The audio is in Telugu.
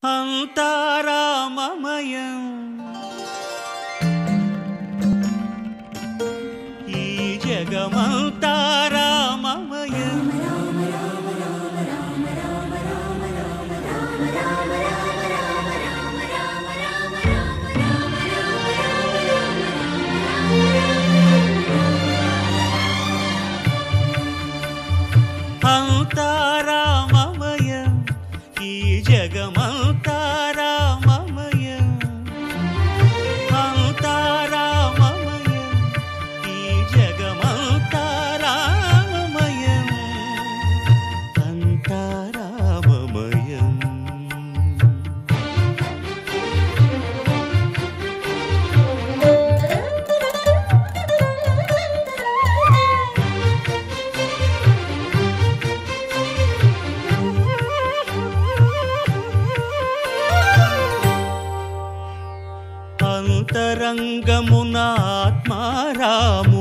అంతా రామమయం ఈ జగమంతా రామమయం అంతా రామమయం ఈ జగమంతా రామమయం అంతా రామమయం ఈ జగమంతా రామమయం అంతా రామమయం అంతరంగమున ఆత్మారాము